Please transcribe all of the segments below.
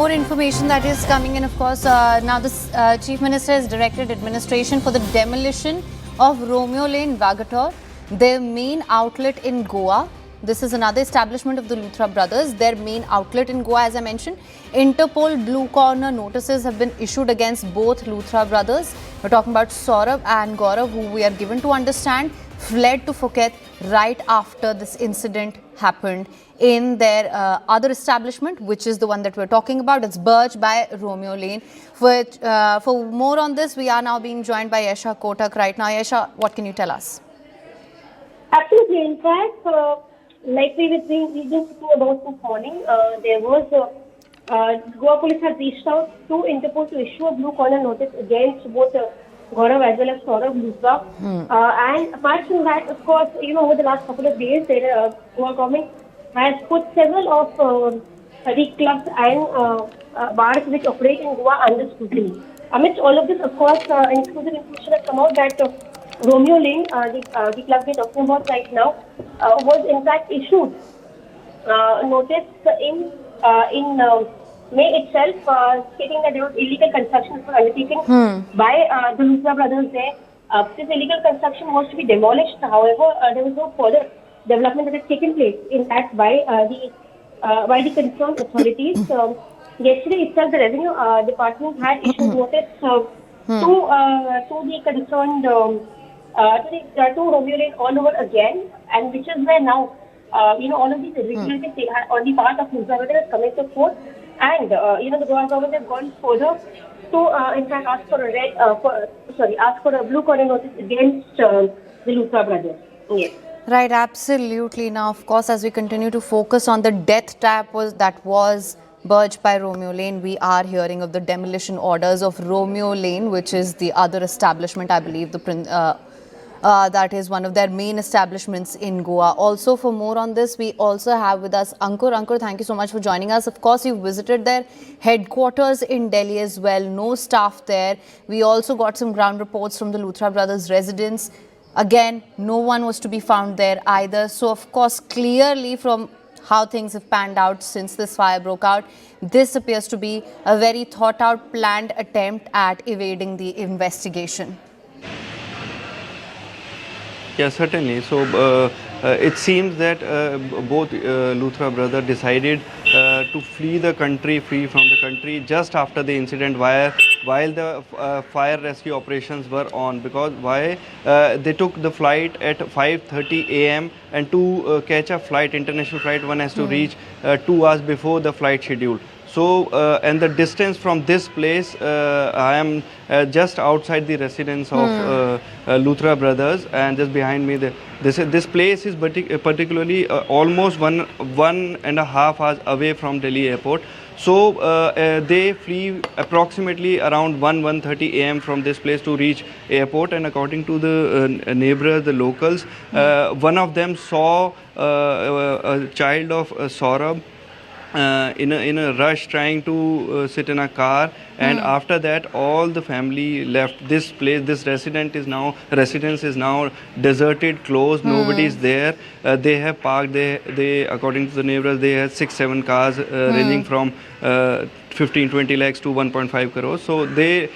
More information that is coming in, of course. Now, the Chief Minister has directed administration for the demolition of Romeo Lane Vagator, their main outlet in Goa. This is another establishment of the Luthra brothers, their main outlet in Goa, as I mentioned. Interpol Blue Corner notices have been issued against both Luthra brothers. We're talking about Saurabh and Gaurav, who we are given to understand fled to Phuket right after this incident happened in their other establishment, which is the one that we're talking about. It's Burj by Romeo Lane. For more on this, we are now being joined by Yesha Kotak right now. Yesha, what can you tell us? Absolutely. In fact, like we've been speaking about this morning, there was Goa police had reached out to Interpol to issue a blue corner notice against both Gaurav as well as Saurabh Luthra. And apart from that, of course, over the last couple of days, Goa government has put several of the clubs and bars which operate in Goa under scrutiny. Amidst all of this, of course, exclusive information has come out that Romeo Lane, the club we're talking about right now, was in fact issued notice in May itself, stating that there was illegal construction was undertaken by the Luthra brothers there. This illegal construction was to be demolished. However, there was no further development that has taken place in that by the concerned authorities. Yesterday itself, the Revenue Department had issued notice to the concerned to Romeo Lane all over again, and which is where now all of these irregularities on the part of Luthra brothers has come into force, and the Goa government has gone further to in fact ask for a blue corner notice against the Luthra brothers. Yes. Right, absolutely. Now, of course, as we continue to focus on the death trap that was Burj by Romeo Lane, we are hearing of the demolition orders of Romeo Lane, which is the other establishment, I believe, that is one of their main establishments in Goa. Also, for more on this, we also have with us Ankur. Ankur, thank you so much for joining us. Of course, you visited their headquarters in Delhi as well. No staff there. We also got some ground reports from the Luthra brothers' residence. Again, no one was to be found there either. So, of course, clearly from how things have panned out since this fire broke out, this appears to be a very thought-out, planned attempt at evading the investigation. Yeah, certainly. So it seems that both Luthra brothers decided to flee from the country just after the incident, while the fire rescue operations were on. Because they took the flight at 5:30 a.m. and to catch a flight, international flight, one has to reach 2 hours before the flight schedule. So, and the distance from this place, I am just outside the residence of Luthra brothers, and just behind me, this place is particularly almost one and a half hours away from Delhi airport. So, they flee approximately around 1:30 a.m. from this place to reach airport, and according to the neighbors, the locals, one of them saw a child of Saurabh in a rush trying to sit in a car, and after that all the family left this place. This residence is now deserted, closed. Nobody is there. They have parked, they according to the neighbors, they had 6-7 cars ranging from 15-20 lakhs to 1.5 crores. So they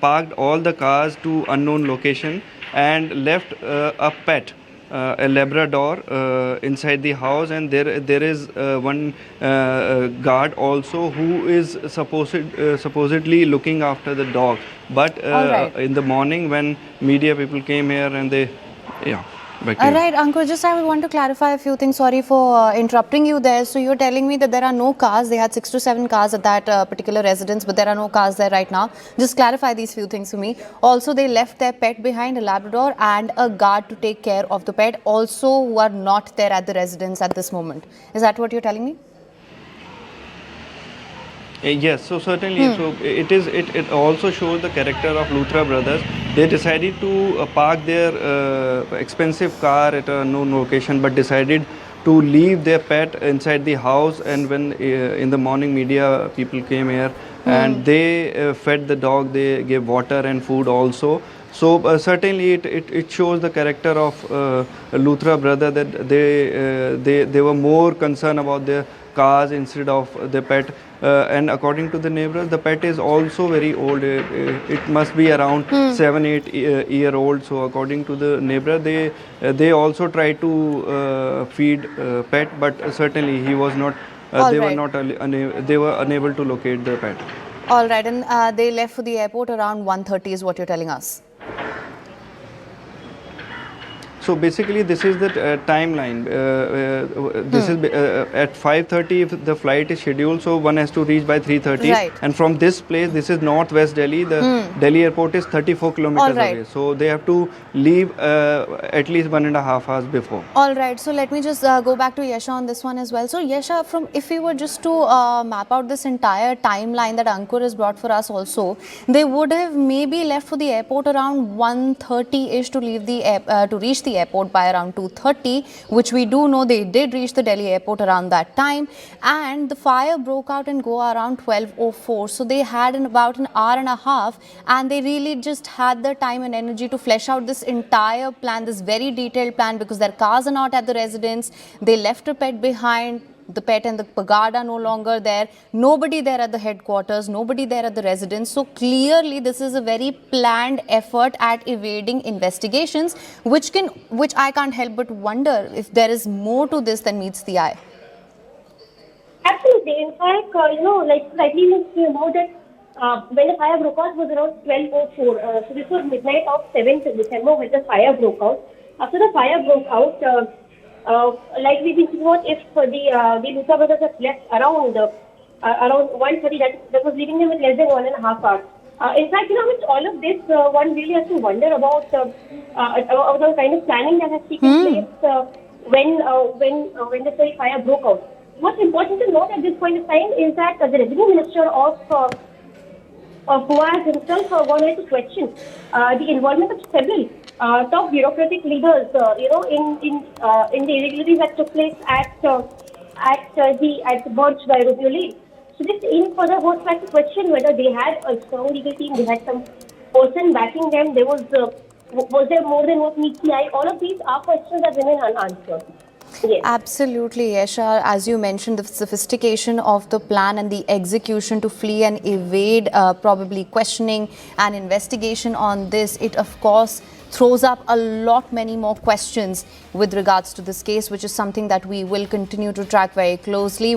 parked all the cars to unknown location and left a pet, a Labrador, inside the house, and there is one guard also who is supposedly looking after the dog. But in the morning when media people came here, and they, All right, Ankur, just I want to clarify a few things. Sorry for interrupting you there. So you're telling me that there are no cars. They had 6 to 7 cars at that particular residence, but there are no cars there right now. Just clarify these few things for me. Also, they left their pet behind, a Labrador, and a guard to take care of the pet, also who are not there at the residence at this moment. Is that what you're telling me? Yes, so certainly. So it also shows the character of Luthra brothers. They decided to park their expensive car at a known location, but decided to leave their pet inside the house. And when in the morning media people came here, and they fed the dog, they gave water and food also. So certainly it shows the character of Luthra brother, that they were more concerned about their cars instead of the pet. and according to the neighbors, the pet is also very old. It must be around 7-8 year old. So according to the neighbor, they also try to feed pet, but certainly he was not. All They were right. not. They were unable to locate the pet. All right, and they left for the airport around 1:30 is what you're telling us. So basically, this is the timeline. This is at 5:30 if the flight is scheduled, so one has to reach by 3:30. Right. And from this place, this is northwest Delhi. The Delhi airport is 34 kilometers All right. away. So they have to leave at least 1.5 hours before. All right, so let me just go back to Yasha on this one as well. So Yasha, if we were just to map out this entire timeline that Ankur has brought for us also, they would have maybe left for the airport around 1:30-ish to leave the to reach the airport by around 2:30, which we do know they did reach the Delhi airport around that time, and the fire broke out in Goa around 12:04. So they had about an hour and a half, and they really just had the time and energy to flesh out this entire plan, this very detailed plan, because their cars are not at the residence. They left a pet behind. The pet and the pagada no longer there. Nobody there at the headquarters, nobody there at the residence. So clearly this is a very planned effort at evading investigations, which I can't help but wonder if there is more to this than meets the eye. Absolutely. In fact, like slightly mentioned about that, when the fire broke out was around 12:04. So this was midnight of 7th December when the fire broke out. After the fire broke out, like we've been thinking about, if the Luthra brothers had left around 1:30, that was leaving them with less than 1.5 hours. In fact, with all of this, one really has to wonder about the kind of planning that has taken place when the fire broke out. What's important to note at this point of time is that the Revenue Minister of Goa has himself gone ahead to question the involvement of several top bureaucratic leaders, in the irregularities that took place at the Burj by Romeo Lane. So this in further goes back to question whether they had a strong legal team, they had some person backing them. Was there more than what meets the eye? All of these are questions that remain unanswered. Yes. Absolutely, Yasha. As you mentioned, the sophistication of the plan and the execution to flee and evade probably questioning and investigation on this, it of course throws up a lot many more questions with regards to this case, which is something that we will continue to track very closely.